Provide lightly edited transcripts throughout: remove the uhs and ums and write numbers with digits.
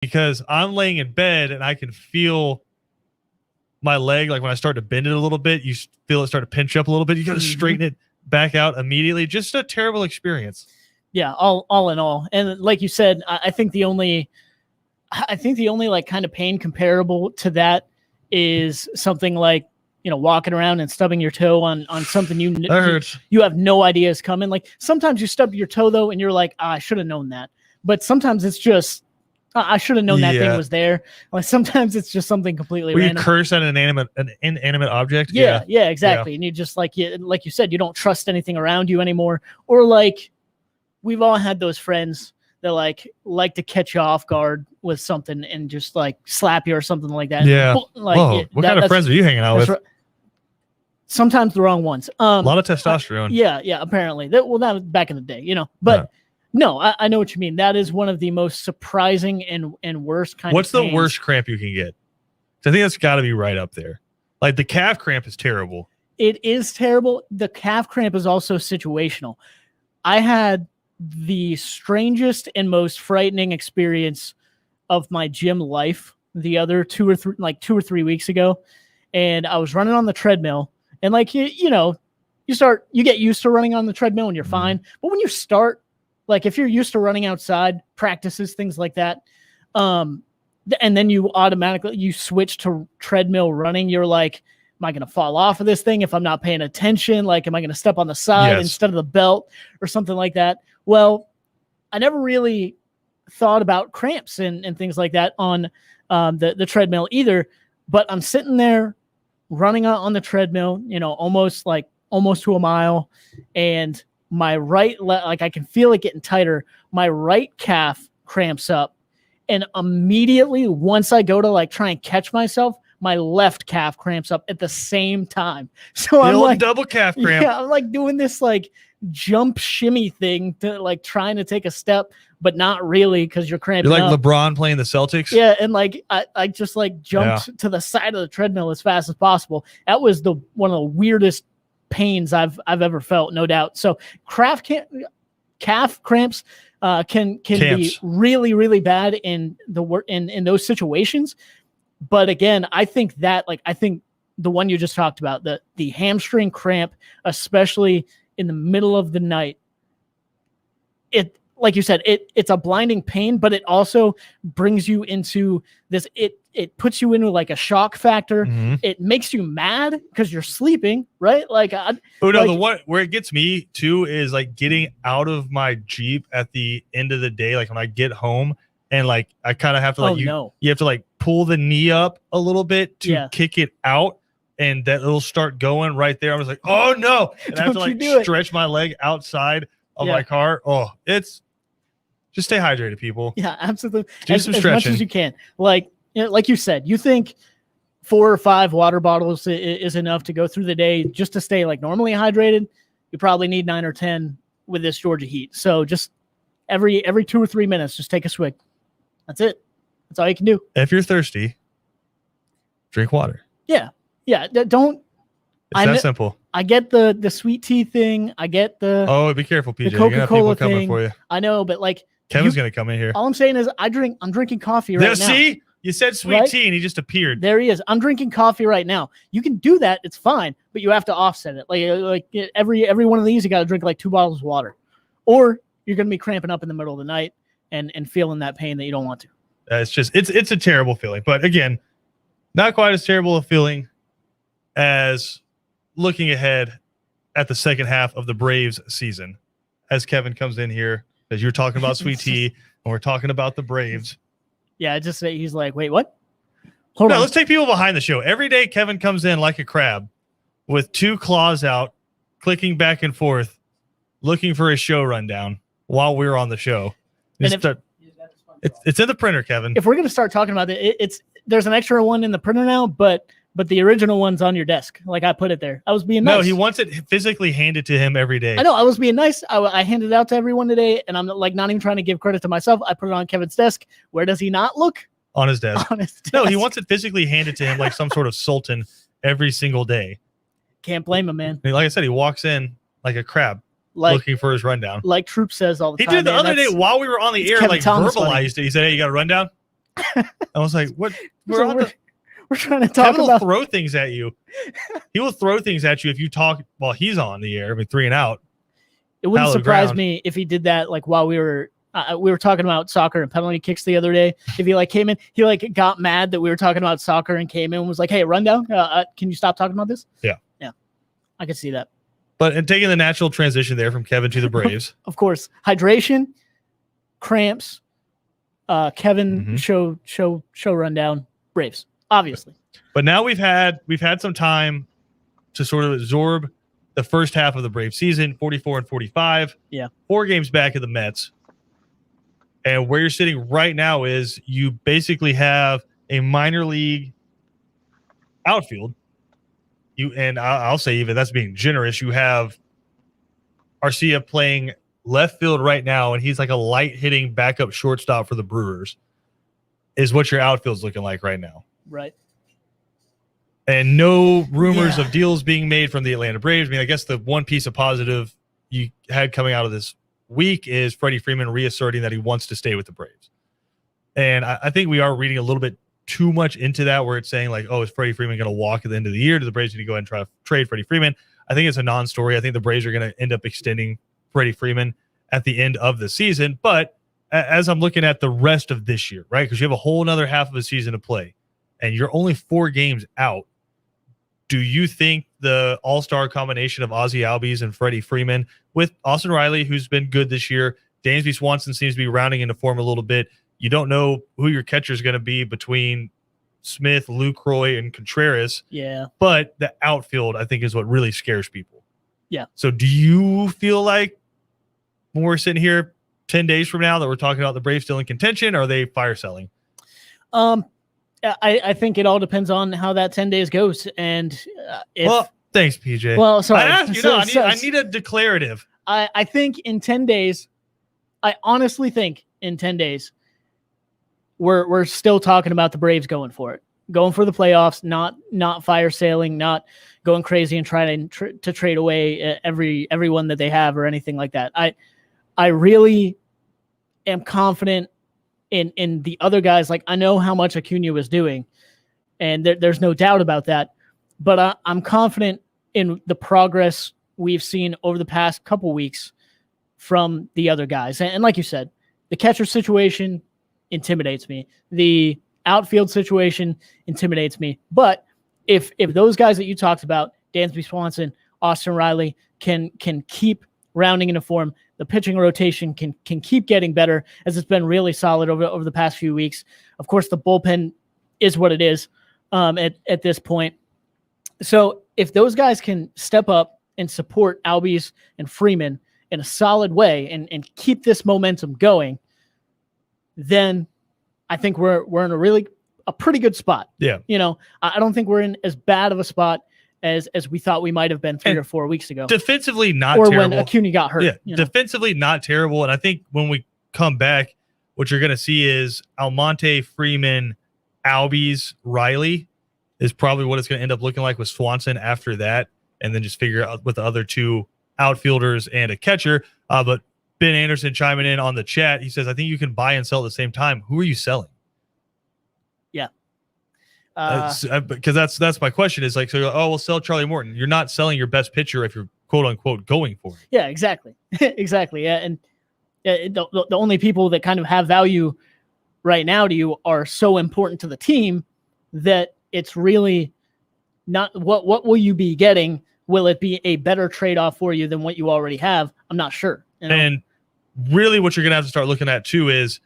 because I'm laying in bed and I can feel my leg, like when I start to bend it a little bit, you feel it start to pinch up a little bit. You got to straighten it back out immediately. Just a terrible experience. Yeah, all in all. And like you said, I think the only like kind of pain comparable to that is something like, walking around and stubbing your toe on something that hurts. You have no idea is coming. Like sometimes you stub your toe though, and you're like, I should have known that. But sometimes it's just, I should have known that thing was there. Like sometimes it's just something completely random. You curse at an inanimate object. Yeah, exactly. Yeah. And you just like you said, you don't trust anything around you anymore. Or like we've all had those friends that like to catch you off guard with something and just like slap you or something like that. Yeah. Like what kind of friends are you hanging out with? Sometimes the wrong ones. A lot of testosterone. Yeah. Apparently, that was back in the day, But no, I know what you mean. That is one of the most surprising and worst kind. What's of the worst cramp you can get? I think that's got to be right up there. Like the calf cramp is terrible. It is terrible. The calf cramp is also situational. I had the strangest and most frightening experience of my gym life the other 2 or 3 weeks ago, and I was running on the treadmill, and like you get used to running on the treadmill and you're fine, but when you start, like if you're used to running outside practices, things like that, and then you switch to treadmill running, you're like, am I going to fall off of this thing if I'm not paying attention? Like, am I going to step on the side instead of the belt or something like that? Well, I never really thought about cramps and things like that on the treadmill either, but I'm sitting there running on the treadmill, almost to a mile, and my right like I can feel it getting tighter. My right calf cramps up, and immediately once I go to like try and catch myself, my left calf cramps up at the same time. So I'm like double calf cramp. Yeah, I'm like doing this like jump shimmy thing to like trying to take a step, but not really because you're cramping. You're like up. LeBron playing the Celtics. Yeah, and like I just like jumped to the side of the treadmill as fast as possible. That was one of the weirdest pains I've ever felt, no doubt. So calf cramps can be really, really bad in those situations. But again, I think the one you just talked about, the hamstring cramp, especially in the middle of the night, it, like you said, it's a blinding pain, but it also brings you into this, it puts you into like a shock factor. Mm-hmm. It makes you mad because you're sleeping, right? Where it gets me too is like getting out of my Jeep at the end of the day, like when I get home, and like I kind of have to you have to like pull the knee up a little bit to kick it out, and that it'll start going right there. I was like, oh no, and I have to like stretch my leg outside of my car. Oh, it's just stay hydrated, people. Yeah, absolutely. Do some stretching as much as you can. Like you said, you think 4 or 5 water bottles is enough to go through the day just to stay like normally hydrated. You probably need 9 or 10 with this Georgia heat. So just every 2 or 3 minutes, just take a swig. That's it. That's all you can do. If you're thirsty, drink water. Yeah. Don't. It's that simple. I get the sweet tea thing. I get the be careful, PJ. The Coca-Cola thing. Coming for you. I know, but like Kevin's gonna come in here. All I'm saying is I'm drinking coffee right now. See, you said sweet tea and he just appeared. There he is. I'm drinking coffee right now. You can do that. It's fine, but you have to offset it. Like every one of these, you got to drink like 2 bottles of water, or you're gonna be cramping up in the middle of the night and feeling that pain that you don't want to. It's a terrible feeling. But again, not quite as terrible a feeling as looking ahead at the second half of the Braves season, as Kevin comes in here, as you're talking about sweet tea and we're talking about the Braves. Yeah, he's like, wait, what? Hold on. Let's take people behind the show. Every day Kevin comes in like a crab with 2 claws out, clicking back and forth, looking for his show rundown while we're on the show. It's in the printer, Kevin. If we're going to start talking about it, there's an extra one in the printer now, but the original one's on your desk. Like I put it there. I was being nice. No, he wants it physically handed to him every day. I know. I was being nice. I handed it out to everyone today, and I'm like not even trying to give credit to myself. I put it on Kevin's desk. Where does he not look? On his desk. On his desk. No, he wants it physically handed to him like some sort of sultan every single day. Can't blame him, man. Like I said, he walks in like a crab. Looking for his rundown. Like Troop says all the time. He did the other day while we were on the air, like verbalized it. He said, hey, you got a rundown? I was like, what? We're trying to talk Kevin about. Will throw things at you. He will throw things at you if you talk while he's on the air. I mean, 3 and out. It wouldn't surprise me if he did that, like while we were talking about soccer and penalty kicks the other day. If he like came in, he like got mad that we were talking about soccer and came in and was like, "Hey, rundown, can you stop talking about this?" Yeah, I could see that. But and taking the natural transition there from Kevin to the Braves, of course, hydration, cramps, Kevin show rundown, Braves, obviously. But now we've had some time to sort of absorb the first half of the Braves season, 44 and 45. Yeah. 4 games back of the Mets. And where you're sitting right now is you basically have a minor league outfield. I'll say, even that's being generous, you have Arcia playing left field right now, and he's like a light hitting backup shortstop for the Brewers, is what your outfield's looking like right now. Right. And no rumors of deals being made from the Atlanta Braves. I mean, I guess the one piece of positive you had coming out of this week is Freddie Freeman reasserting that he wants to stay with the Braves. And I think we are reading a little bit too much into that, where it's saying like, oh, is Freddie Freeman going to walk at the end of the year? Do the Braves need to go ahead and try to trade Freddie Freeman? I think it's a non-story. I think the Braves are going to end up extending Freddie Freeman at the end of the season. But as I'm looking at the rest of this year, right, because you have a whole another half of a season to play, and you're only 4 games out, do you think the all-star combination of Ozzie Albies and Freddie Freeman with Austin Riley, who's been good this year, Dansby Swanson seems to be rounding into form a little bit. You don't know who your catcher is going to be between Smith, Lucroy, and Contreras. Yeah. But the outfield, I think, is what really scares people. Yeah. So do you feel like when we're sitting here 10 days from now that we're talking about the Braves still in contention, or are they fire selling? I think it all depends on how that 10 days goes. And thanks, PJ. Well, sorry. I asked you, I need a declarative. I think in 10 days, I honestly think in 10 days, we're still talking about the Braves going for the playoffs, not fire sailing, not going crazy and trying to trade away everyone that they have or anything like that. I really am confident in the other guys. Like, I know how much Acuna was doing, and there's no doubt about that. But I'm confident in the progress we've seen over the past couple weeks from the other guys. And like you said, the catcher situation intimidates me. The outfield situation intimidates me. But if those guys that you talked about, Dansby Swanson, Austin Riley, can keep rounding into form, the pitching rotation can keep getting better, as it's been really solid over the past few weeks. Of course, the bullpen is what it is at this point. So if those guys can step up and support Albies and Freeman in a solid way and keep this momentum going, then I think we're in a pretty good spot. Yeah. You know, I don't think we're in as bad of a spot as we thought we might have been 3 or 4 weeks ago. Defensively, not or terrible. When Acuna got hurt. Yeah, defensively, not terrible. And I think when we come back, what you're going to see is Almonte, Freeman, Albies, Riley is probably what it's going to end up looking like with Swanson after that, and then just figure out with the other 2 outfielders and a catcher. But Ben Anderson chiming in on the chat, he says, I think you can buy and sell at the same time. Who are you selling? Yeah. Because that's my question is like, so, we'll sell Charlie Morton. You're not selling your best pitcher if you're quote unquote going for it. Yeah, exactly. Exactly. Yeah. And the only people that kind of have value right now to you are so important to the team that it's really not what will you be getting? Will it be a better trade-off for you than what you already have? I'm not sure. You know? And really what you're going to have to start looking at too is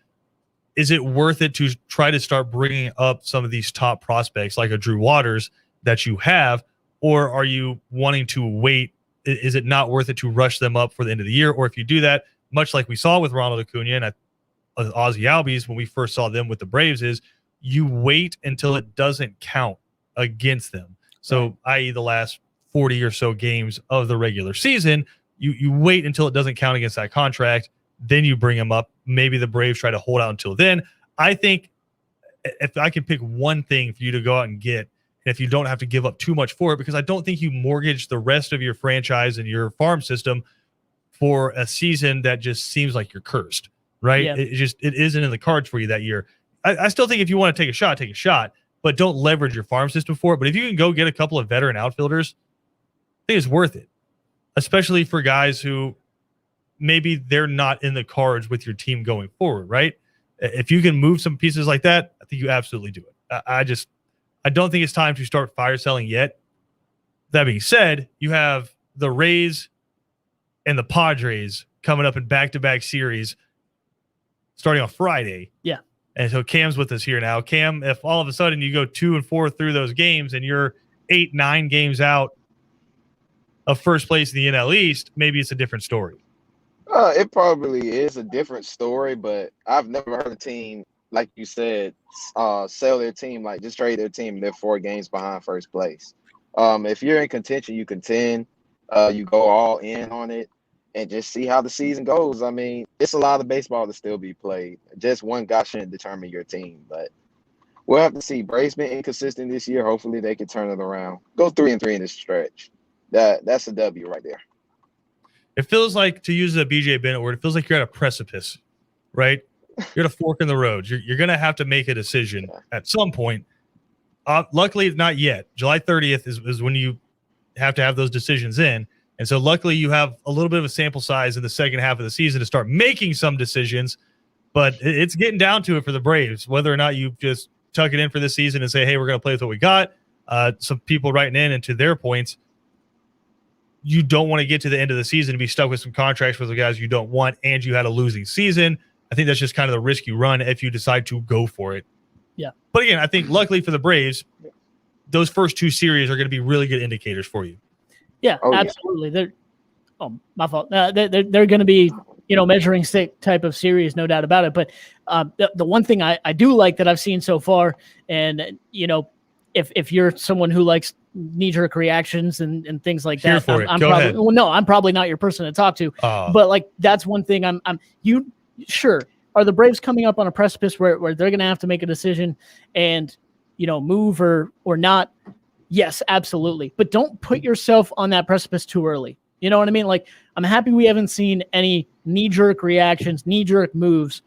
it worth it to try to start bringing up some of these top prospects like a Drew Waters that you have, or are you wanting to wait? Is it not worth it to rush them up for the end of the year? Or if you do that, much like we saw with Ronald Acuna and Ozzie Albies when we first saw them with the Braves, is you wait until it doesn't count against them. So, i.e. the last 40 or so games of the regular season, you wait until it doesn't count against that contract. Then you bring them up. Maybe the Braves try to hold out until then. I think if I can pick one thing for you to go out and get, and if you don't have to give up too much for it, because I don't think you mortgage the rest of your franchise and your farm system for a season that just seems like you're cursed, right? Yeah. It isn't in the cards for you that year. I still think if you want to take a shot, but don't leverage your farm system for it. But if you can go get a couple of veteran outfielders, I think it's worth it, especially for guys who maybe they're not in the cards with your team going forward, right? If you can move some pieces like that, I think you absolutely do it. I don't think it's time to start fire selling yet. That being said, you have the Rays and the Padres coming up in back-to-back series starting on Friday. Yeah. And so Cam's with us here now. Cam, if all of a sudden you go 2-4 through those games and you're 8-9 games out of first place in the NL East, maybe it's a different story. It probably is a different story, but I've never heard a team, like you said, sell their team, like just trade their team. They're 4 games behind first place. If you're in contention, you contend. You go all in on it and just see how the season goes. I mean, it's a lot of baseball to still be played. Just one guy shouldn't determine your team, but we'll have to see. Braves been inconsistent this year. Hopefully they can turn it around. Go 3-3 in this stretch. That's a W right there. It feels like, to use a BJ Bennett word, it feels like you're at a precipice, right? You're at a fork in the road. You're going to have to make a decision at some point. Luckily, not yet. July 30th is when you have to have those decisions in. And so luckily you have a little bit of a sample size in the second half of the season to start making some decisions. But it's getting down to it for the Braves, whether or not you just tuck it in for this season and say, hey, we're going to play with what we got. Some people writing in, and to their points, you don't want to get to the end of the season and be stuck with some contracts with the guys you don't want, and you had a losing season. I think that's just kind of the risk you run if you decide to go for it. Yeah. But again, I think luckily for the Braves, those first 2 series are going to be really good indicators for you. Yeah, absolutely. Yeah. My fault. They're going to be, measuring stick type of series, no doubt about it. But the one thing I do like that I've seen so far, and if you're someone who likes knee-jerk reactions and things like that, I'm probably not your person to talk to. But like that's one thing sure. Are the Braves coming up on a precipice where they're going to have to make a decision and move or not? Yes, absolutely. But don't put yourself on that precipice too early. You know what I mean? Like, I'm happy we haven't seen any knee-jerk reactions, knee-jerk moves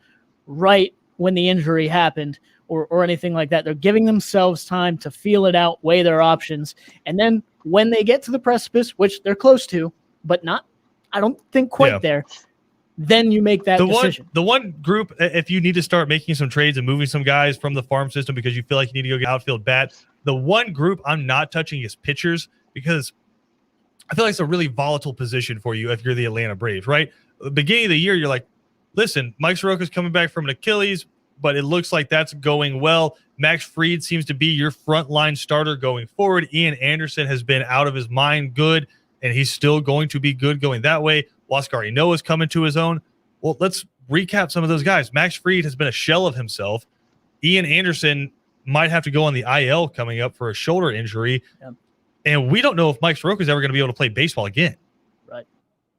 right when the injury happened or anything like that. They're giving themselves time to feel it out, weigh their options. And then when they get to the precipice, which they're close to, but not, I don't think quite there, then you make that decision. The one group, if you need to start making some trades and moving some guys from the farm system because you feel like you need to go get outfield bat, the one group I'm not touching is pitchers, because I feel like it's a really volatile position for you if you're the Atlanta Braves, right? The beginning of the year, you're like, listen, Mike Soroka's coming back from an Achilles, but it looks like that's going well. Max Fried seems to be your frontline starter going forward. Ian Anderson has been out of his mind good, and he's still going to be good going that way. Huascar Ynoa is coming to his own. Well, let's recap some of those guys. Max Fried has been a shell of himself. Ian Anderson might have to go on the IL coming up for a shoulder injury. Yep. And we don't know if Mike Soroka is ever going to be able to play baseball again. Right.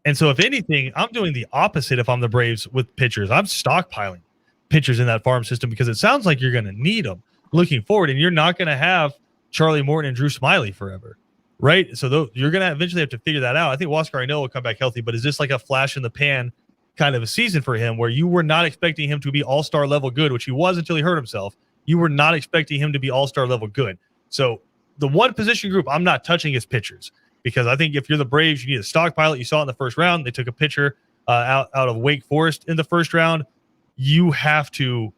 And so if anything, I'm doing the opposite if I'm the Braves with pitchers. I'm stockpiling pitchers in that farm system because it sounds like you're going to need them looking forward, and you're not going to have Charlie Morton and Drew Smyly forever. Right. So you're going to eventually have to figure that out. I think Huascar Ynoa will come back healthy, but is this like a flash in the pan kind of a season for him where you were not expecting him to be all-star level good, which he was until he hurt himself. You were not expecting him to be all-star level good. So the one position group I'm not touching is pitchers, because I think if you're the Braves, you need a stockpile. You saw it in the first round. They took a pitcher out of Wake Forest in the first round. You have to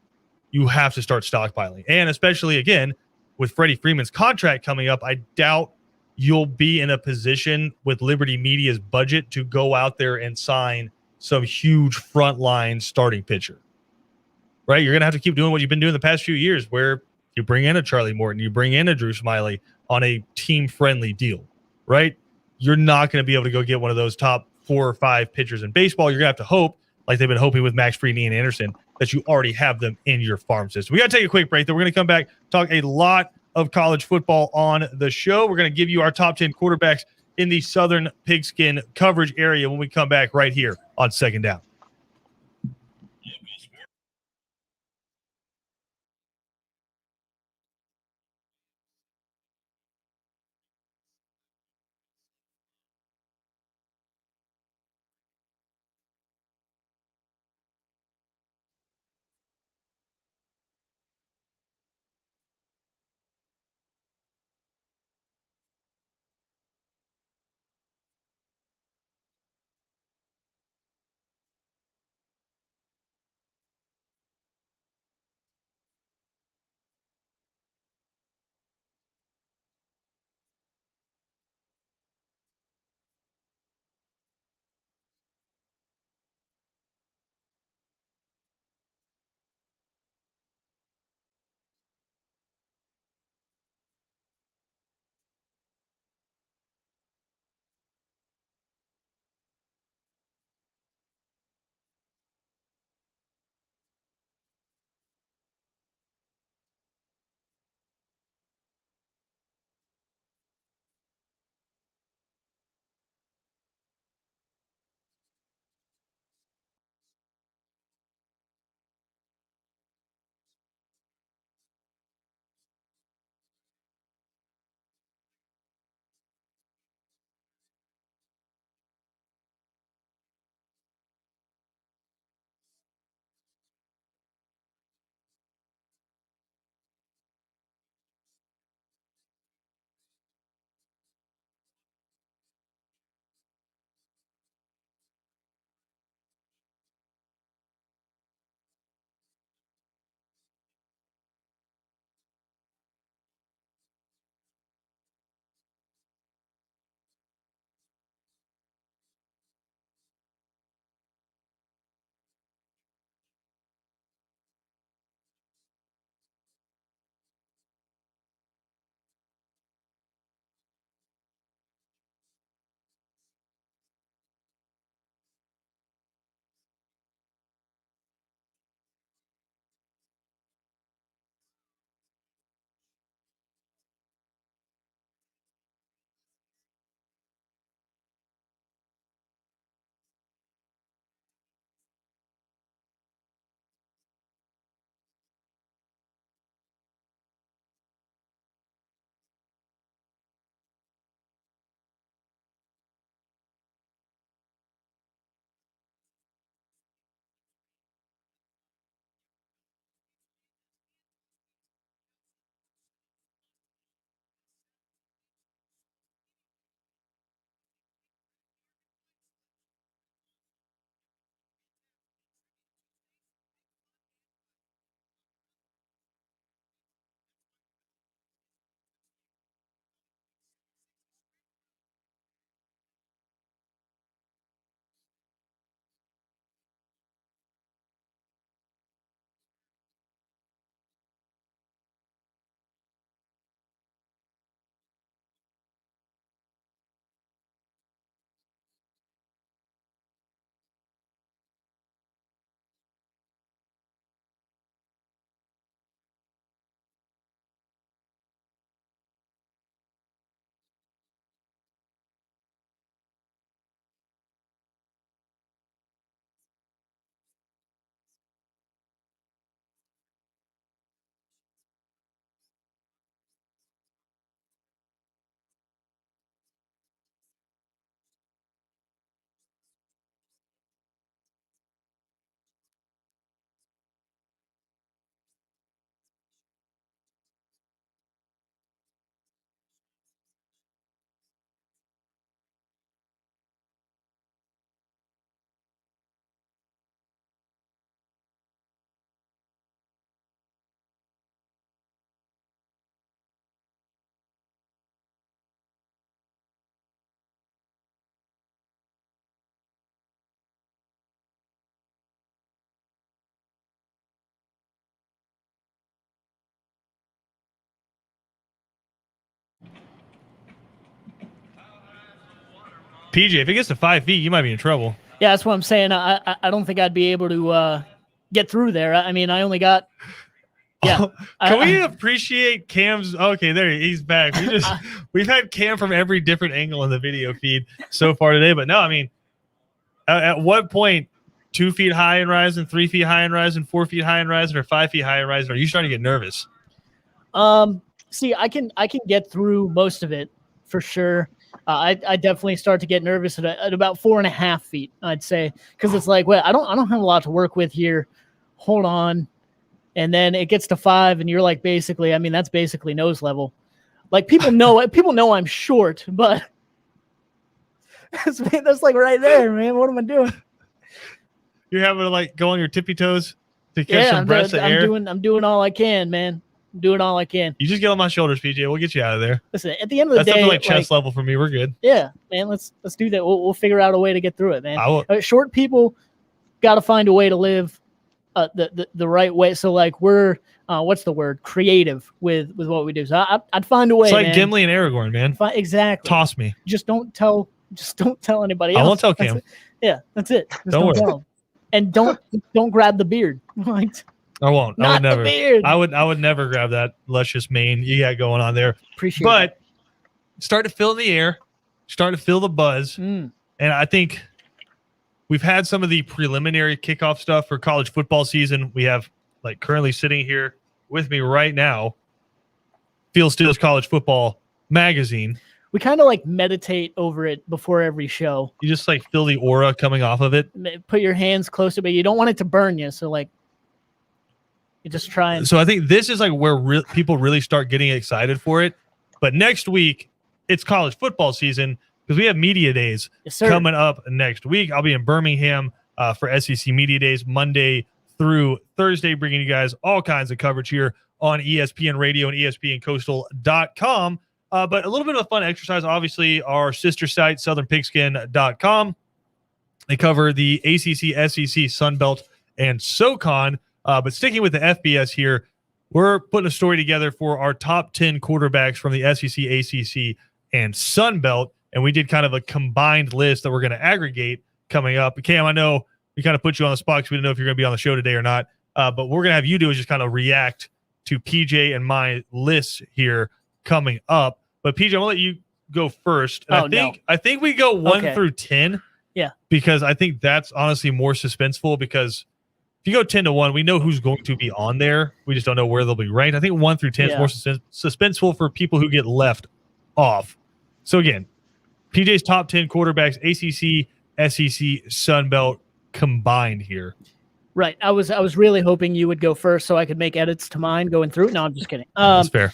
start stockpiling. And especially, again, with Freddie Freeman's contract coming up, I doubt you'll be in a position with Liberty Media's budget to go out there and sign some huge frontline starting pitcher. Right? You're going to have to keep doing what you've been doing the past few years, where you bring in a Charlie Morton, you bring in a Drew Smyly on a team-friendly deal, right? You're not going to be able to go get one of those top 4 or 5 pitchers in baseball. You're going to have to hope, like they've been hoping with Max Fried and Ian Anderson, that you already have them in your farm system. We got to take a quick break, though. We're going to come back, talk a lot of college football on the show. We're going to give you our top 10 quarterbacks in the Southern Pigskin coverage area when we come back right here on Second Down. PJ, if it gets to 5 feet, you might be in trouble. Yeah, that's what I'm saying. I don't think I'd be able to get through there. I mean, I only got. Yeah. Can we appreciate Cam's? Okay, there he's back. We've had Cam from every different angle in the video feed so far today, but no, I mean, at what point 2 feet high and rising, 3 feet high and rising, 4 feet high and rising, or 5 feet high and rising? Are you starting to get nervous? See, I can get through most of it for sure. I definitely start to get nervous at about 4.5 feet, I'd say, because it's like, well, I don't have a lot to work with here. Hold on. And then it gets to 5, and you're like, basically, I mean, that's basically nose level. Like people know I'm short, but that's like right there, man. What am I doing? You're having to like go on your tippy toes to catch some breaths of air. I'm doing all I can, man. I'm doing all I can. You just get on my shoulders, PJ. We'll get you out of there. Listen, at the end of the day, that's like chest level for me. We're good. Yeah, man. Let's do that. We'll figure out a way to get through it, man. Short people got to find a way to live the right way. So like we're what's the word? Creative with what we do. So I'd find a way. It's like man. Gimli and Aragorn, man. Exactly. Toss me. Just don't tell anybody else. I won't tell Cam. That's it. Just don't tell him. And don't grab the beard. I won't. Not I would never. The beard. I would never grab that luscious mane you got going on there. Appreciate but that. Start to feel the air, start to feel the buzz. And I think we've had some of the preliminary kickoff stuff for college football season. We have like currently sitting here with me right now, Field Steelers College Football Magazine. We kind of like meditate over it before every show. You just like feel the aura coming off of it. Put your hands close to it, but you don't want it to burn you. So like, you just try and. So I think this is like where people really start getting excited for it. But next week, it's college football season because we have media days coming up next week. I'll be in Birmingham for SEC Media Days Monday through Thursday, bringing you guys all kinds of coverage here on ESPN Radio and ESPNCoastal.com. But a little bit of a fun exercise, obviously, our sister site, southernpigskin.com. They cover the ACC, SEC, Sun Belt, and SoCon. But sticking with the FBS here, we're putting a story together for our top 10 quarterbacks from the SEC, ACC, and Sun Belt. And we did kind of a combined list that we're going to aggregate coming up. Cam, I know we kind of put you on the spot because we didn't know if you're going to be on the show today or not. But what we're going to have you do is just kind of react to PJ and my lists here coming up. But PJ, I'm gonna let you go first. And I think we go 1 through 10. Yeah. Because I think that's honestly more suspenseful because if you go 10 to 1, we know who's going to be on there. We just don't know where they'll be ranked. I think 1 through 10 is more suspenseful for people who get left off. So again, PJ's top 10 quarterbacks, ACC, SEC, Sun Belt combined here. Right. I was really hoping you would go first so I could make edits to mine going through. No, I'm just kidding. That's fair.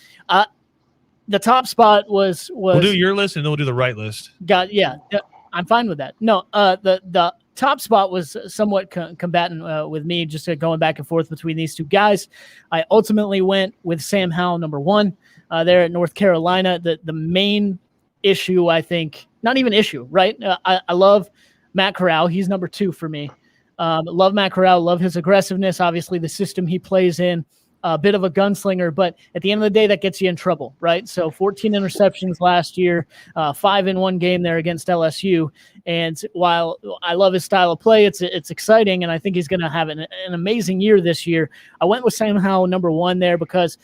The top spot was we'll do your list and then we'll do the right list. I'm fine with that. No, the top spot was somewhat combatant with me, just going back and forth between these two guys. I ultimately went with Sam Howell, number 1, there at North Carolina. The main issue, I think, not even issue, right? I love Matt Corral. He's number 2 for me. Love Matt Corral, love his aggressiveness, obviously the system he plays in. A bit of a gunslinger, but at the end of the day, that gets you in trouble, right? So 14 interceptions last year, 5 in one game there against LSU. And while I love his style of play, it's exciting, and I think he's going to have an amazing year this year. I went with Sam Howell, number 1 there, because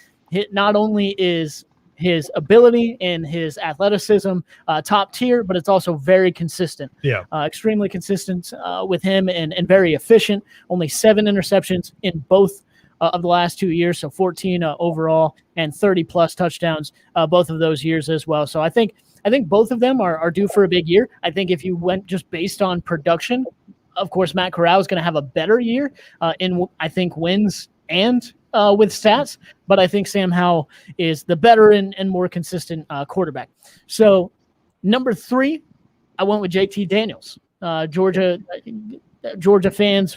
not only is his ability and his athleticism top tier, but it's also very consistent. Yeah, extremely consistent with him and very efficient. Only 7 interceptions in both of the last 2 years, so 14 overall and 30-plus touchdowns both of those years as well. So I think both of them are due for a big year. I think if you went just based on production, of course, Matt Corral is going to have a better year in, I think, wins and with stats, but I think Sam Howell is the better and more consistent quarterback. So number 3, I went with JT Daniels. Georgia fans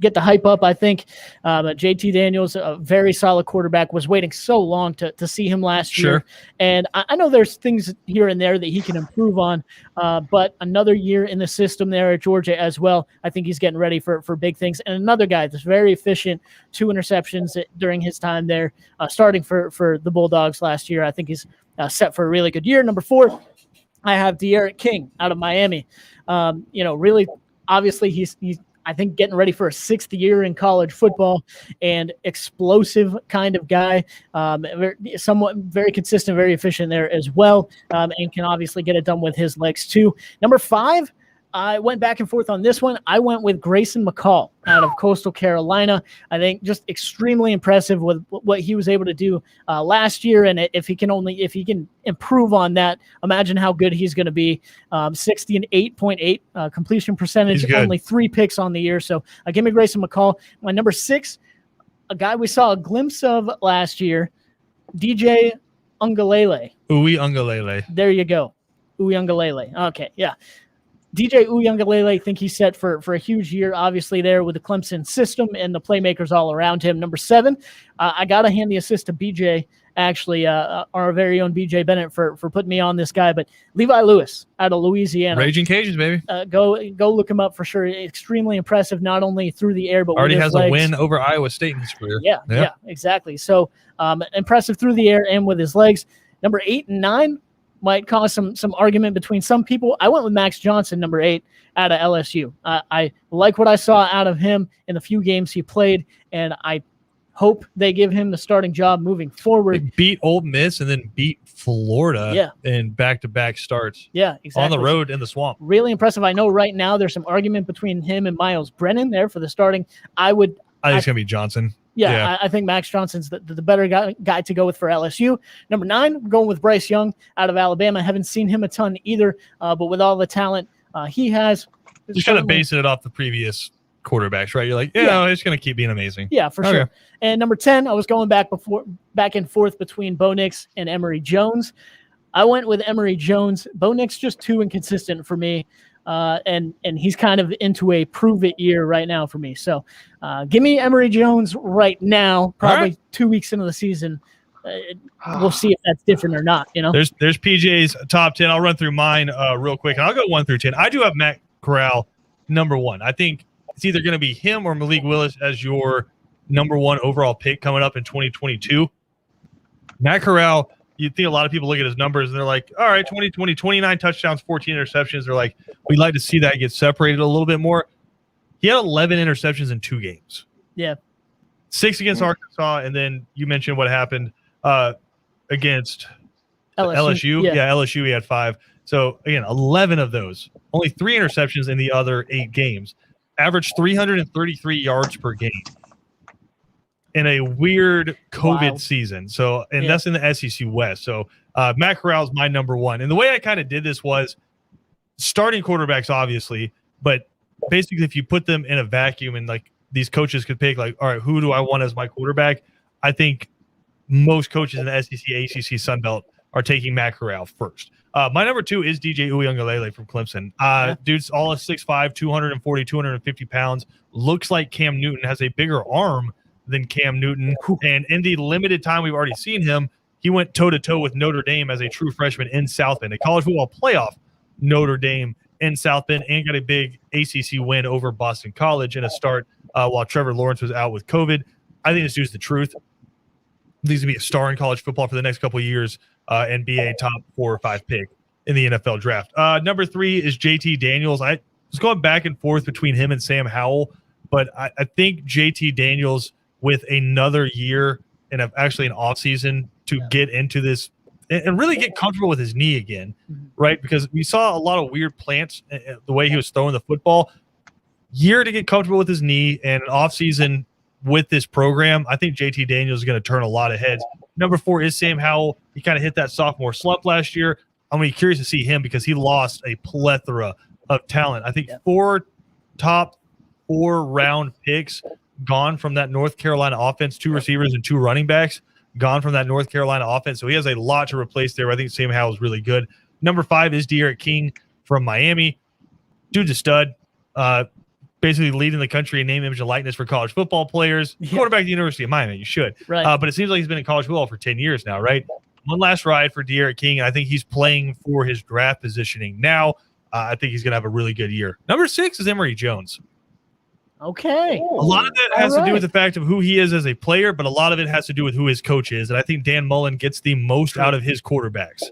get the hype up, I think. JT Daniels, a very solid quarterback, was waiting so long to see him last year. And I know there's things here and there that he can improve on, but another year in the system there at Georgia as well. I think he's getting ready for big things. And another guy that's very efficient, 2 interceptions during his time there, starting for the Bulldogs last year. I think he's set for a really good year. Number 4, I have D'Eriq King out of Miami. Really, obviously, he's I think getting ready for a 6th year in college football, and explosive kind of guy, somewhat very consistent, very efficient there as well, and can obviously get it done with his legs too. Number 5, I went back and forth on this one. I went with Grayson McCall out of Coastal Carolina. I think just extremely impressive with what he was able to do last year. And if he can improve on that, imagine how good he's going to be. 68.8 completion percentage, only 3 picks on the year. So give me Grayson McCall. My number 6, a guy we saw a glimpse of last year, DJ Uiagalelei. Uiagalelei. There you go. Uiagalelei. Okay, yeah. DJ Uiagalelei, I think he's set for a huge year, obviously, there with the Clemson system and the playmakers all around him. Number 7, I got to hand the assist to BJ, actually, our very own BJ Bennett for putting me on this guy. But Levi Lewis out of Louisiana. Raging Cajuns, baby. Go look him up for sure. Extremely impressive, not only through the air, but already with his legs. A win over Iowa State in his career. Yeah, exactly. So impressive through the air and with his legs. Number 8 and 9. Might cause some argument between some people. I went with Max Johnson, number 8, out of LSU. I like what I saw out of him in the few games he played, and I hope they give him the starting job moving forward. They beat Ole Miss and then beat Florida in back-to-back starts. Yeah, exactly. On the road in the swamp. Really impressive. I know right now there's some argument between him and Miles Brennan there for the starting. I think it's going to be Johnson. Yeah. I think Max Johnson's the better guy to go with for LSU. Number 9, we're going with Bryce Young out of Alabama. I haven't seen him a ton either, but with all the talent he has. Just kind of basing it off the previous quarterbacks, right? You're like, it's going to keep being amazing. Yeah, for sure. And number 10, I was going back and forth between Bo Nix and Emory Jones. I went with Emory Jones. Bo Nix just too inconsistent for me. And he's kind of into a prove-it year right now for me. So give me Emory Jones right now, probably 2 weeks into the season. We'll see if that's different or not. There's PJ's top 10. I'll run through mine real quick, and I'll go 1 through 10. I do have Matt Corral number 1. I think it's either going to be him or Malik Willis as your number 1 overall pick coming up in 2022. Matt Corral, you think a lot of people look at his numbers and they're like, all right, 2020, 29 touchdowns, 14 interceptions. They're like, we'd like to see that get separated a little bit more. He had 11 interceptions in 2 games. Yeah. 6 against Arkansas, and then you mentioned what happened against LSU. Yeah, LSU, he had 5. So, again, 11 of those. Only 3 interceptions in the other 8 games. Averaged 333 yards per game in a weird COVID season. So, and that's in the SEC West. So, Matt Corral is my number 1. And the way I kind of did this was starting quarterbacks, obviously, but basically if you put them in a vacuum and like these coaches could pick like, all right, who do I want as my quarterback? I think most coaches in the SEC, ACC, Sun Belt are taking Matt Corral first. My number 2 is DJ Uiagalelei from Clemson. Dude's all of 6'5", 240, 250 pounds. Looks like Cam Newton, has a bigger arm than Cam Newton. And in the limited time we've already seen him, he went toe-to-toe with Notre Dame as a true freshman in South Bend. A college football playoff Notre Dame in South Bend, and got a big ACC win over Boston College in a start while Trevor Lawrence was out with COVID. I think this dude's the truth. He's going to be a star in college football for the next couple of years and be a top 4 or 5 pick in the NFL draft. Number 3 is JT Daniels. I was going back and forth between him and Sam Howell, but I think JT Daniels with another year and actually an offseason to get into this and really get comfortable with his knee again, right? Because we saw a lot of weird plants the way he was throwing the football. Year to get comfortable with his knee and an offseason with this program. I think JT Daniels is going to turn a lot of heads. Number 4 is Sam Howell. He kind of hit that sophomore slump last year. I'm going to be curious to see him because he lost a plethora of talent. I think 4 top 4 round picks gone from that North Carolina offense, 2 receivers and 2 running backs gone from that North Carolina offense. So he has a lot to replace there. I think Sam Howell is really good. Number 5 is D'Eriq King from Miami. Dude's a stud. Basically leading the country in name, image, and likeness for college football players. Quarterback at the University of Miami, you should. Right. But it seems like he's been in college football for 10 years now, right? One last ride for D'Eriq King, and I think he's playing for his draft positioning now. I think he's going to have a really good year. Number 6 is Emory Jones. Okay. A lot of that has to do with the fact of who he is as a player, but a lot of it has to do with who his coach is. And I think Dan Mullen gets the most out of his quarterbacks.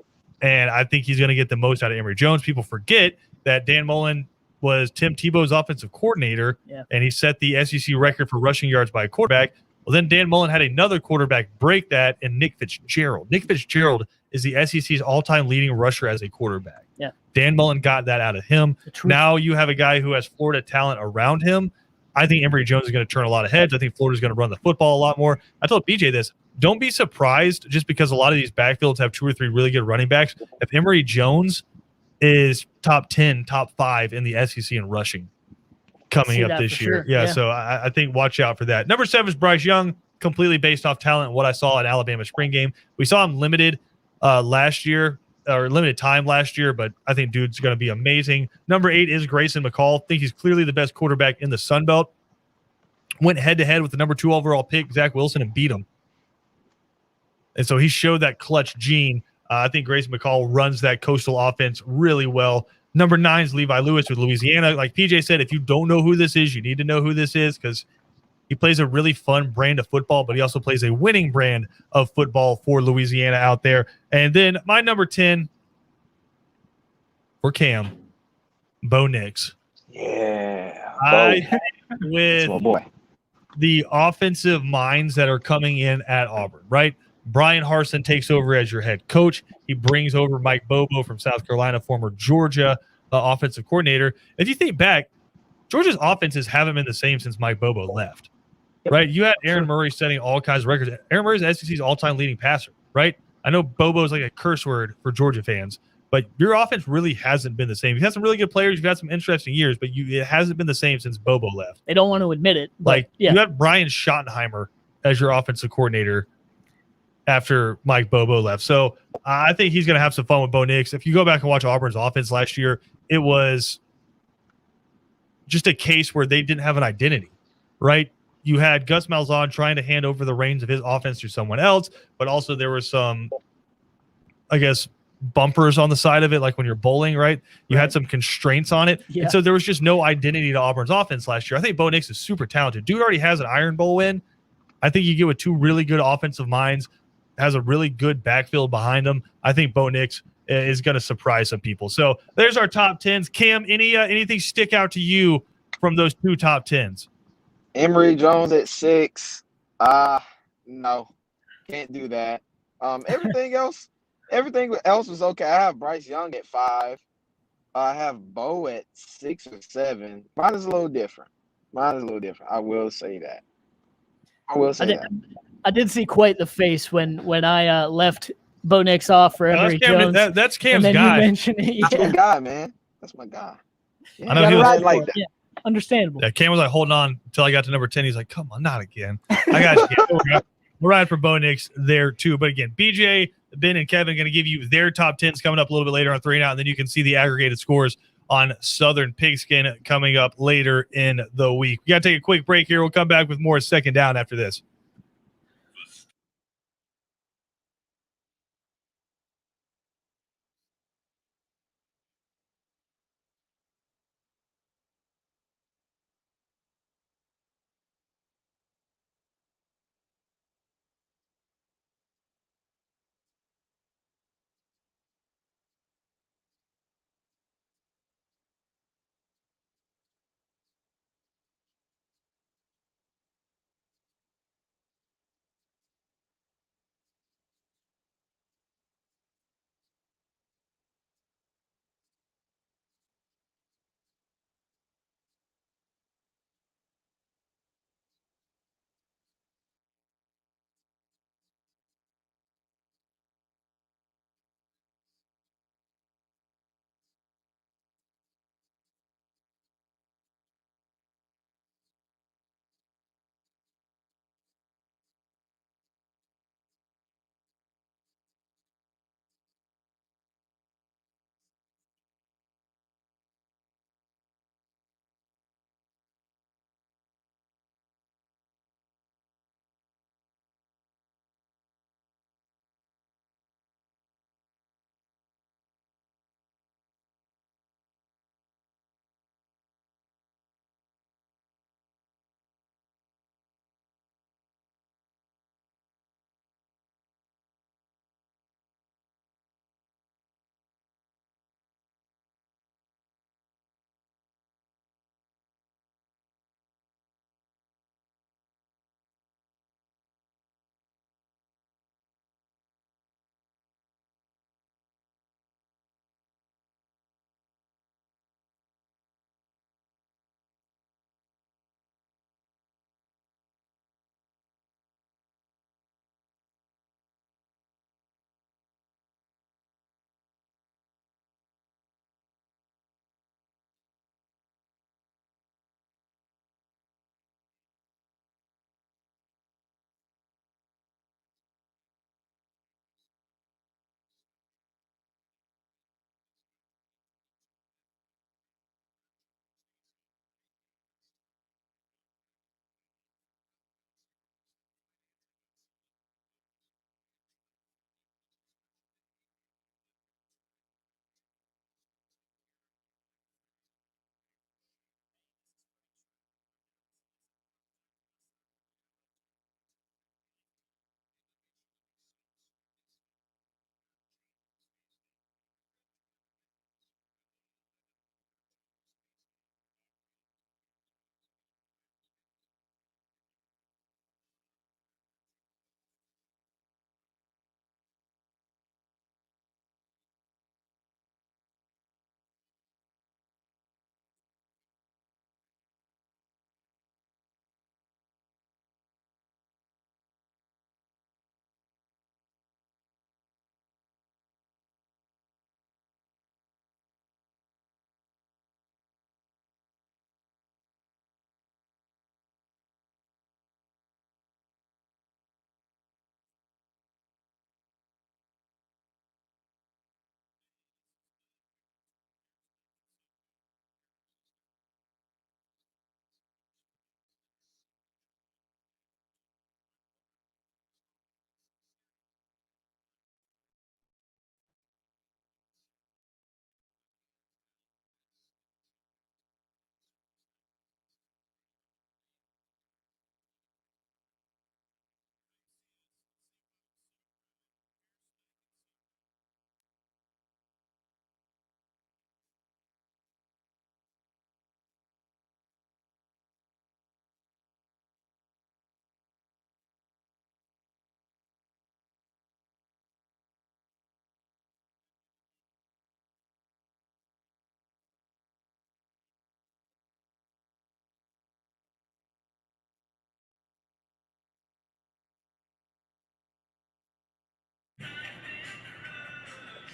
and I think he's going to get the most out of Emory Jones. People forget that Dan Mullen was Tim Tebow's offensive coordinator, and he set the SEC record for rushing yards by a quarterback. Well, then Dan Mullen had another quarterback break that, and Nick Fitzgerald. Nick Fitzgerald is the SEC's all-time leading rusher as a quarterback. Yeah. Dan Mullen got that out of him. Now you have a guy who has Florida talent around him. I think Emory Jones is going to turn a lot of heads. I think Florida's going to run the football a lot more. I told BJ this. Don't be surprised just because a lot of these backfields have 2 or 3 really good running backs. If Emory Jones is top 10, top 5 in the SEC in rushing coming up this year. Sure. Yeah. So I think watch out for that. Number 7 is Bryce Young, completely based off talent and what I saw in Alabama spring game. We saw him limited last year, or limited time last year, but I think dude's going to be amazing. Number 8 is Grayson McCall. I think he's clearly the best quarterback in the Sun Belt. Went head-to-head with the number 2 overall pick, Zach Wilson, and beat him. And so he showed that clutch gene. I think Grayson McCall runs that coastal offense really well. Number 9 is Levi Lewis with Louisiana. Like PJ said, if you don't know who this is, you need to know who this is because he plays a really fun brand of football, but he also plays a winning brand of football for Louisiana out there. And then my number 10 for Cam, Bo Nix. Yeah. With the offensive minds that are coming in at Auburn, right? Brian Harsin takes over as your head coach. He brings over Mike Bobo from South Carolina, former Georgia offensive coordinator. If you think back, Georgia's offenses haven't been the same since Mike Bobo left, right? You had Aaron Murray setting all kinds of records. Aaron Murray's SEC's all-time leading passer, right? I know Bobo's like a curse word for Georgia fans, but your offense really hasn't been the same. You've had some really good players. You've had some interesting years, but it hasn't been the same since Bobo left. They don't want to admit it. You had Brian Schottenheimer as your offensive coordinator after Mike Bobo left. So I think he's going to have some fun with Bo Nix. If you go back and watch Auburn's offense last year, it was just a case where they didn't have an identity, right? You had Gus Malzahn trying to hand over the reins of his offense to someone else, but also there were some, I guess, bumpers on the side of it, like when you're bowling, right? You had some constraints on it. Yeah. And so there was just no identity to Auburn's offense last year. I think Bo Nix is super talented. Dude already has an Iron Bowl win. I think you get with 2 really good offensive minds, has a really good backfield behind him. I think Bo Nix is going to surprise some people. So there's our top 10s. Cam, anything stick out to you from those 2 top 10s? Emory Jones at 6. No, can't do that. Everything else was okay. I have Bryce Young at 5. I have Bo at 6 or 7. Mine is a little different. I will say that. I did see quite the face when I left Bo Nix off for Emory Jones. That's Cam's guy. You mentioned it. That's my guy, man. That's my guy. Yeah, I know he was like that. Yeah, understandable. Yeah, Cam was like holding on until I got to number 10. He's like, come on, not again. I got you. We're riding for Bo Nix there too. But again, BJ, Ben, and Kevin are going to give you their top 10s coming up a little bit later on 3 and Out, and then you can see the aggregated scores on Southern Pigskin coming up later in the week. We got to take a quick break here. We'll come back with more Second Down after this.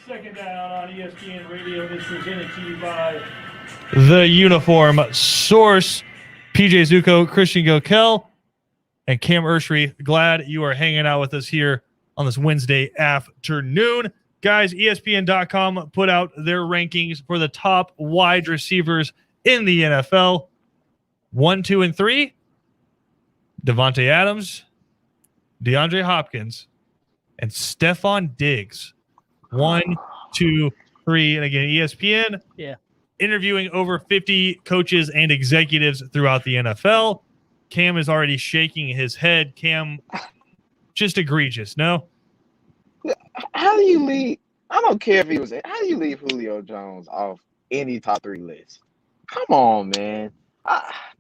Second Down on ESPN Radio is presented to you by The Uniform Source. PJ Zuko, Christian Gokel, and Cam Ursery. Glad you are hanging out with us here on this Wednesday afternoon. Guys, ESPN.com put out their rankings for the top wide receivers in the NFL. 1, 2, and 3. Davante Adams, DeAndre Hopkins, and Stephon Diggs. 1, 2, 3. And again, ESPN interviewing over 50 coaches and executives throughout the NFL. Cam is already shaking his head. Cam, just egregious, no? How do you leave? I don't care if he was. How do you leave Julio Jones off any top 3 list? Come on, man.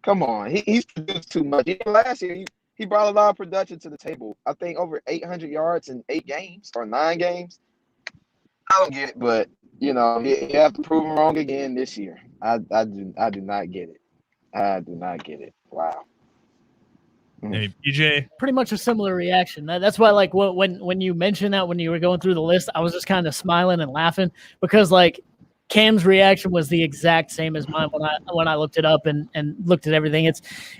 Come on. He's produced too much. Even last year, he brought a lot of production to the table. I think over 800 yards in 8 games or 9 games. I don't get it, but you have to prove him wrong again this year. I do not get it. I do not get it. Wow. Hey, PJ. Pretty much a similar reaction. That's why, like, when you mentioned that when you were going through the list, I was just kind of smiling and laughing because, like, Cam's reaction was the exact same as mine when I looked it up and looked at everything.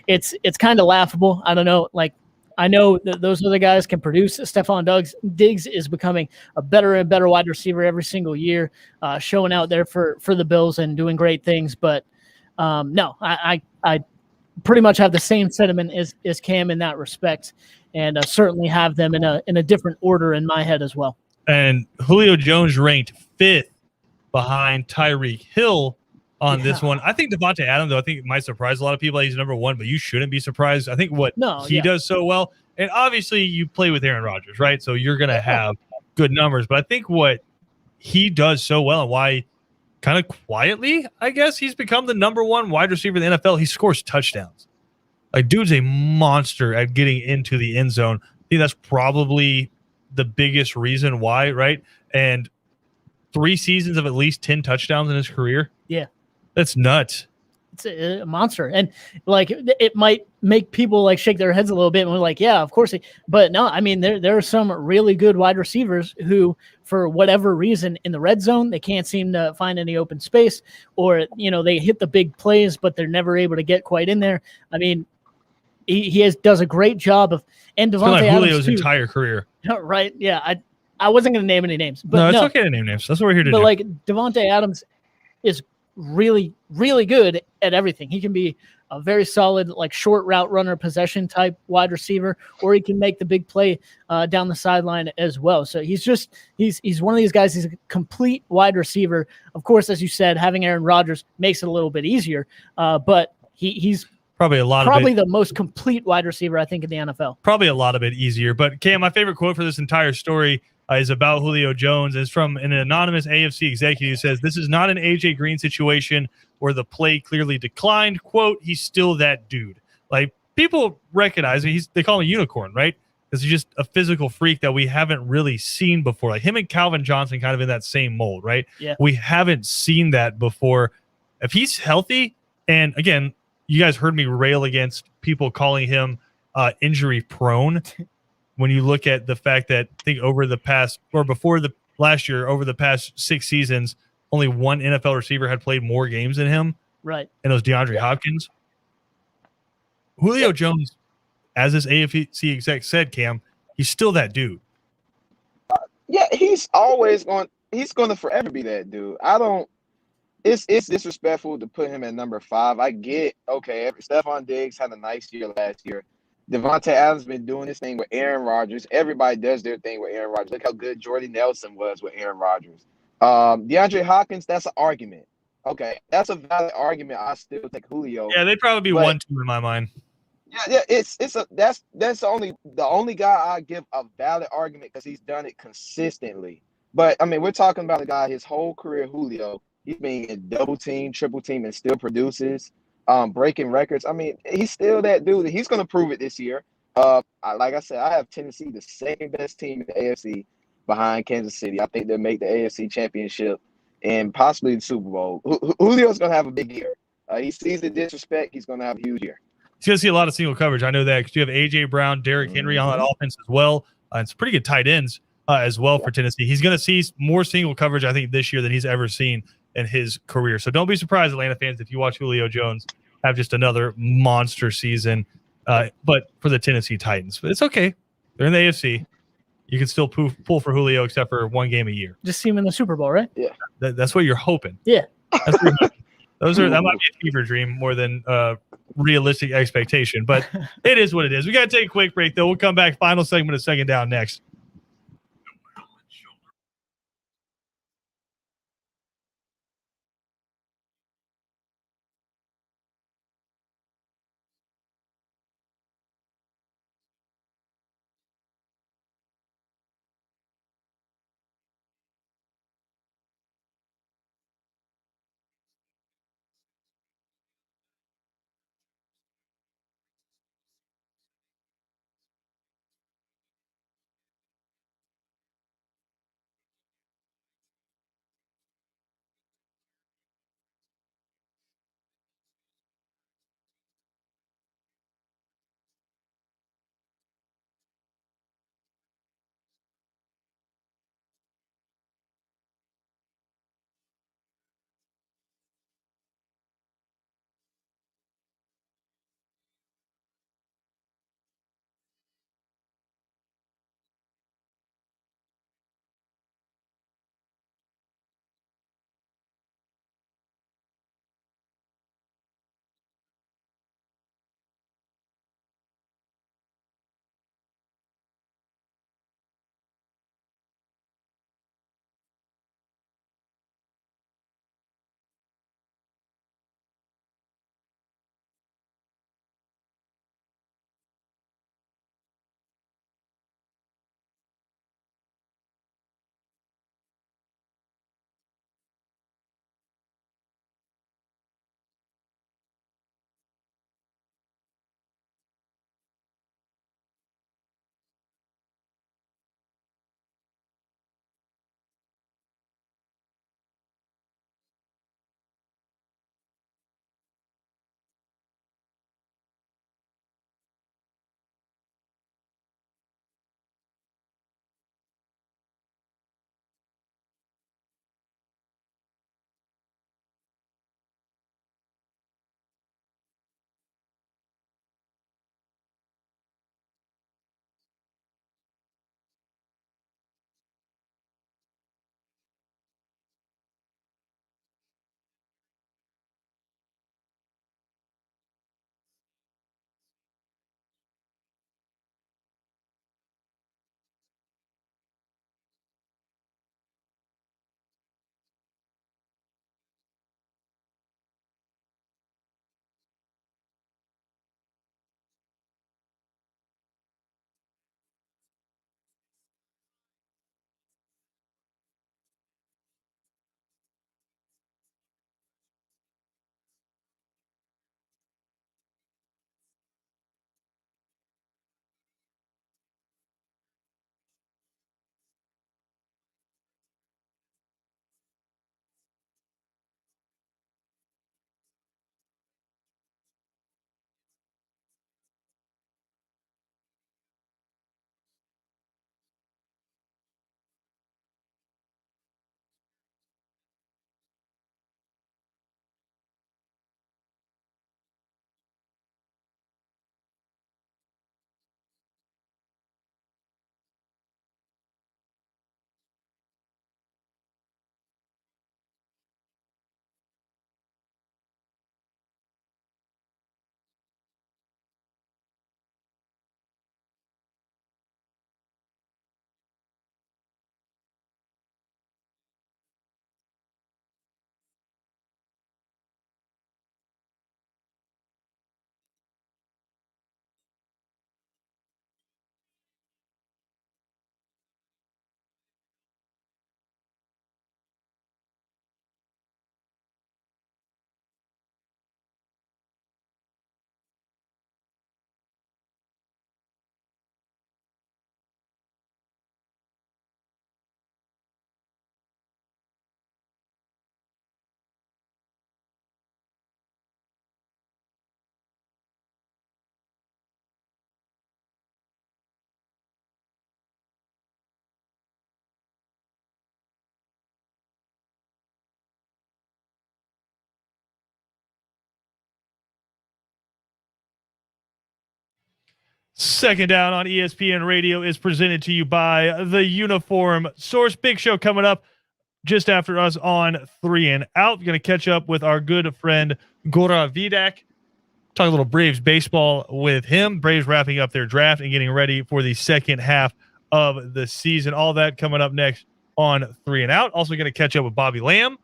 It's kind of laughable. I don't know. Like, I know that those other guys can produce. Stephon Diggs is becoming a better and better wide receiver every single year, showing out there for the Bills and doing great things. But no, I pretty much have the same sentiment as Cam in that respect, and certainly have them in a different order in my head as well. And Julio Jones ranked 5th behind Tyreek Hill on this one. I think Davante Adams, though, I think it might surprise a lot of people that he's number 1, but you shouldn't be surprised. I think what he does so well, and obviously you play with Aaron Rodgers, right? So you're going to have good numbers, but I think what he does so well and why kind of quietly, I guess, he's become the number 1 wide receiver in the NFL. He scores touchdowns. Like, dude's a monster at getting into the end zone. I think that's probably the biggest reason why, right? And 3 seasons of at least 10 touchdowns in his career. Yeah. That's nuts. It's a monster. And like, it might make people like shake their heads a little bit and we're like, yeah, of course. But no, I mean, there are some really good wide receivers who, for whatever reason in the red zone, they can't seem to find any open space, or, they hit the big plays, but they're never able to get quite in there. I mean, he does a great job of, and Davante Adams Julio's entire career. Right. Yeah. I wasn't going to name any names, but no, it's okay to name names. That's what we're here to do. But like, Davante Adams is really, really good at everything. He can be a very solid, like, short route runner, possession type wide receiver, or he can make the big play down the sideline as well. So he's one of these guys. He's a complete wide receiver. Of course, as you said, having Aaron Rodgers makes it a little bit easier, but he's probably the most complete wide receiver, I think, in the NFL. Probably a lot of it easier. But Cam, my favorite quote for this entire story is about Julio Jones. It's from an anonymous AFC executive who says, "This is not an AJ Green situation where the play clearly declined. Quote, he's still that dude." Like, people recognize him. They call him a unicorn, right? Because he's just a physical freak that we haven't really seen before. Like him and Calvin Johnson kind of in that same mold, right? Yeah. We haven't seen that before. If he's healthy, and again, you guys heard me rail against people calling him injury prone. When you look at the fact that I think over the past, or before the last year, over the past 6 seasons, only 1 NFL receiver had played more games than him. Right. And it was DeAndre Hopkins. Julio Jones, as this AFC exec said, Cam, he's still that dude. Yeah, he's going to forever be that dude. It's disrespectful to put him at number 5. I get, okay, Stephon Diggs had a nice year last year. Davante Adams been doing this thing with Aaron Rodgers. Everybody does their thing with Aaron Rodgers. Look how good Jordy Nelson was with Aaron Rodgers. DeAndre Hopkins, that's an argument. Okay, that's a valid argument. I still take Julio. Yeah, they'd probably be 1-2 in my mind. Yeah, that's the only guy I give a valid argument because he's done it consistently. But I mean, we're talking about a guy his whole career, Julio. He's being double team, triple team, and still produces. Breaking records. I mean, he's still that dude. He's going to prove it this year. Like I said, I have Tennessee, the second best team in the AFC, behind Kansas City. I think they'll make the AFC Championship and possibly the Super Bowl. Julio's going to have a big year. He sees the disrespect. He's going to have a huge year. He's going to see a lot of single coverage. I know that because you have A.J. Brown, Derrick Henry on that offense as well. And it's pretty good tight ends. as well for Tennessee. He's going to see more single coverage, I think, this year than he's ever seen in his career. So don't be surprised, Atlanta fans, if you watch Julio Jones have just another monster season. But for the Tennessee Titans, but it's okay. They're in the AFC. You can still pull for Julio, except for one game a year. Just see him in the Super Bowl, right? Yeah, that's what you're hoping. Yeah, that's what that might be a fever dream more than realistic expectation. But it is what it is. We got to take a quick break, though. We'll come back. Final segment of Second Down next. Second Down on ESPN Radio is presented to you by the Uniform Source. Big show coming up just after us on 3 and Out. We're going to catch up with our good friend Gora Vidak. Talk a little Braves baseball with him. Braves wrapping up their draft and getting ready for the second half of the season. All that coming up next on 3 and Out. Also going to catch up with Bobby Lamb,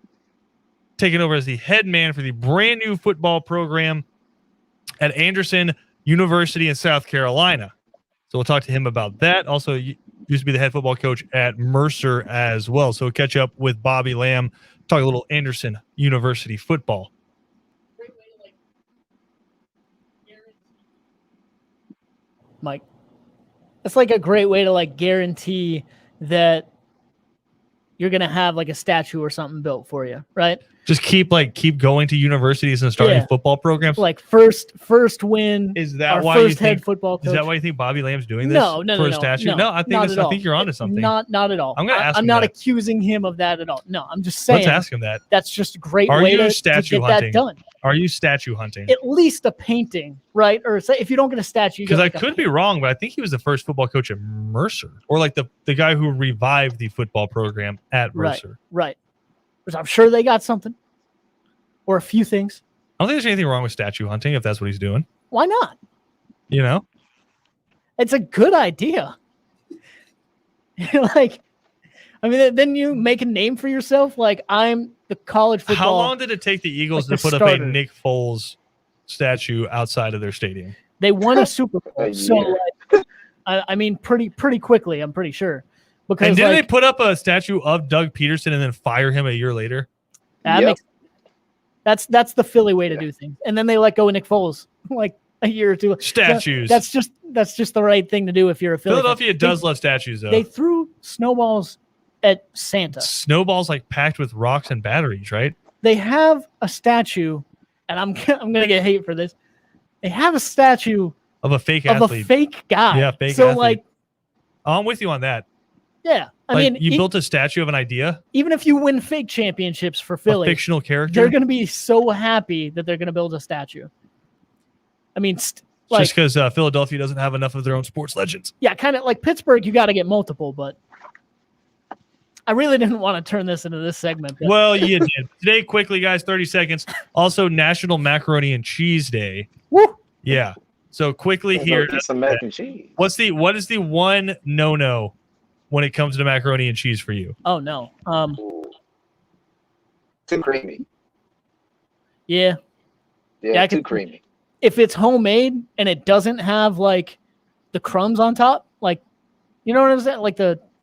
taking over as the head man for the brand new football program at Anderson University in South Carolina. So we'll talk to him about that. Also, used to be the head football coach at Mercer as well. So we'll catch up with Bobby Lamb, talk a little Anderson University football. Mike, that's like a great way to like guarantee that you're going to have like a statue or something built for you, right? Just keep going to universities and starting football programs. Like first win. Is that our why first you think, head football coach. Is that why you think Bobby Lamb's doing this? No, for a statue? No, I think you're onto something. Not at all. I'm going to ask him I'm not that. accusing him of that at all. No, I'm just saying. Let's ask him that. That's just a great way to get that done. Are you statue hunting? At least a painting, right? Or say if you don't get a statue, because I could be wrong, but I think he was the first football coach at Mercer, or like the guy who revived the football program at Mercer. Right. Because I'm sure they got something, or a few things. I don't think there's anything wrong with statue hunting if that's what he's doing. Why not? You know, it's a good idea. Like, I mean, then you make a name for yourself. Like, I'm the college football. How long did it take the Eagles to put up a Nick Foles statue outside of their stadium? They won a Super Bowl, so like, I mean, pretty quickly. I'm pretty sure. Because and didn't they put up a statue of Doug Peterson and then fire him a year later? That's the Philly way to do things. And then they let go of Nick Foles like a year or two. Statues. That's just the right thing to do if you're a Philly. Philadelphia does love statues, though. They threw snowballs at Santa. Snowballs like packed with rocks and batteries, right? They have a statue, and I'm gonna get hate for this. They have a statue of a fake athlete. Of a fake guy. Yeah, fake so athlete. Like, I'm with you on that. Yeah, I mean, you built a statue of an idea. Even if you win fake championships for Philly, a fictional character, they're going to be so happy that they're going to build a statue. I mean, just because Philadelphia doesn't have enough of their own sports legends. Yeah, kind of like Pittsburgh, you got to get multiple, but I really didn't want to turn this into this segment. But. Well, you did. Today, quickly, guys, 30 seconds. Also, National Macaroni and Cheese Day. Woo! Yeah. So quickly here. Some mac and cheese. What is the one no when it comes to macaroni and cheese for you? Oh no. Too creamy. Yeah, too creamy. If it's homemade and it doesn't have like the crumbs on top, like, you know what I'm saying? Like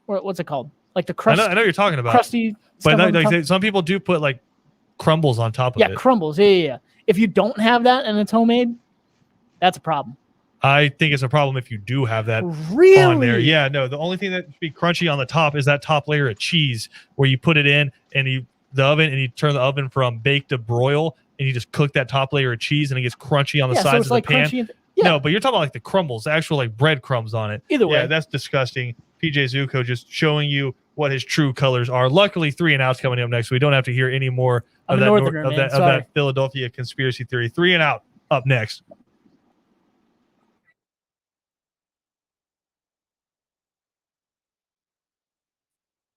what's it called? Like the crust. I know what you're talking about. Crusty. But some people do put like crumbles on top of it. Yeah, crumbles. Yeah. If you don't have that and it's homemade, that's a problem. I think it's a problem if you do have that really on there. Yeah, no. The only thing that should be crunchy on the top is that top layer of cheese where you put it in and the oven and you turn the oven from bake to broil and you just cook that top layer of cheese and it gets crunchy on the sides of the pan. No, but you're talking about like the crumbles, the actual like breadcrumbs on it. Either way. Yeah, that's disgusting. PJ Zuko just showing you what his true colors are. Luckily, 3 and Out's coming up next, so we don't have to hear any more of that Philadelphia conspiracy theory. 3 and Out up next.